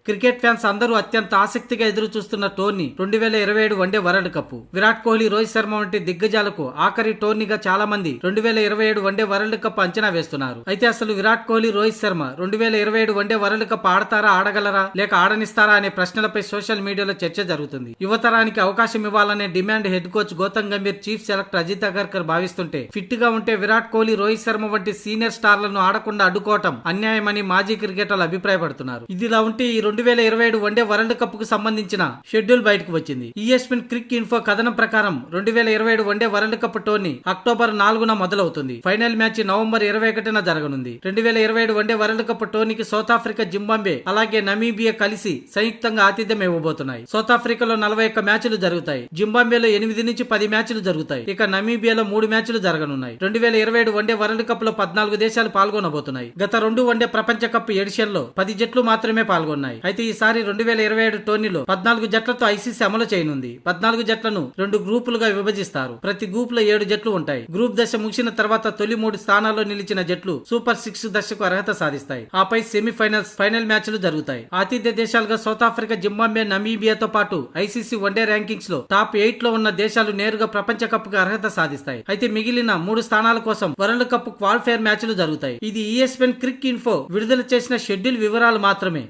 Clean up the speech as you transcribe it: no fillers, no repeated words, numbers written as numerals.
Cricket fans అందరూ అత్యంత ఆసక్తిగా ఎదురు చూస్తున్న tourney 2027 one day world cup. Virat Kohli, Rohit Sharma వంటి దిగ్గజాలకు ఆఖరి టోర్నీగా చాలా మంది 2027 వన్డే వరల్డ్ కప్ అంచనా వేస్తున్నారు. అయితే అసలు Virat Kohli, Rohit Sharma 2027 one day world cup ఆడతారా, ఆడగలరా, లేక ఆడనిస్తారా అనే ప్రశ్నలపై సోషల్ మీడియాలో చర్చ జరుగుతుంది. యువతరానికి అవకాశం ఇవ్వాలనే demand head coach Gautam Gambhir, chief selector Ajit Agarkar భావిస్తుంటే, ఫిట్ గా ఉంటే విరాట్ కోహ్లీ, రోహిత్ శర్మ వంటి సీనియర్ స్టార్లను ఆడకుండా అడ్డుకోవటం అన్యాయమని మాజీ క్రికెటర్లు అభిప్రాయపడుతున్నారు. ఇదిలా ఉంటే ఈ 2027 వన్డే వరల్డ్ కప్ కు సంబంధించిన షెడ్యూల్ బయటకు వచ్చింది. ESPN క్రిక్ ఇన్ఫో కథనం ప్రకారం 2027 one day world cup tourney October 4న మొదలవుతుంది. ఫైనల్ మ్యాచ్ నవంబర్ 21న జరగనుంది. 2027 వన్డే వరల్డ్ కప్ టోర్నీకి సౌత్ ఆఫ్రికా, జింబాబ్వే అలాగే నమీబియా కలిసి సంయుక్తంగా ఆతిథ్యం ఇవ్వబోతున్నాయి. సౌత్ ఆఫ్రికాలో 41 మ్యాచ్లు జరుగుతాయి. జింబాబ్వేలో 8 నుంచి 10 మ్యాచ్లు జరుగుతాయి. ఇక నమీబియాలో 3 మ్యాచ్లు జరగనున్నాయి. 2027 వన్డే వరల్డ్ కప్ లో 14 దేశాలు పాల్గొనబోతున్నాయి. గత 2 వన్డే ప్రపంచ కప్ ఎడిషన్ లో 10 జట్లు మాత్రమే పాల్గొన్నాయి. అయితే ఈసారి 2027 టోర్నీలో 14 జట్లతో ICC అమలు చేయనుంది. 14 జట్లను 2 గ్రూపులుగా విభజిస్తారు. ప్రతి గ్రూప్ లో 7 జట్లు ఉంటాయి. గ్రూప్ దశ ముగిసిన తర్వాత తొలి 3 స్థానాల్లో నిలిచిన జట్లు సూపర్ 6 దశకు అర్హత సాధిస్తాయి. ఆపై సెమీఫైనల్స్, ఫైనల్ మ్యాచ్లు జరుగుతాయి. ఆతిథ్య దేశాలుగా సౌత్ ఆఫ్రికా, జింబాబ్వే, నమీబియాతో పాటు ICC వన్డే ర్యాంకింగ్స్ లో టాప్ 8 లో ఉన్న దేశాలు నేరుగా ప్రపంచ కప్ కు అర్హత సాధిస్తాయి. అయితే మిగిలిన 3 స్థానాల కోసం వరల్డ్ కప్ క్వాలిఫైర్ మ్యాచ్లు జరుగుతాయి. ఇది ESPN క్రిక్ ఇన్ఫో విడుదల చేసిన షెడ్యూల్ వివరాలు మాత్రమే.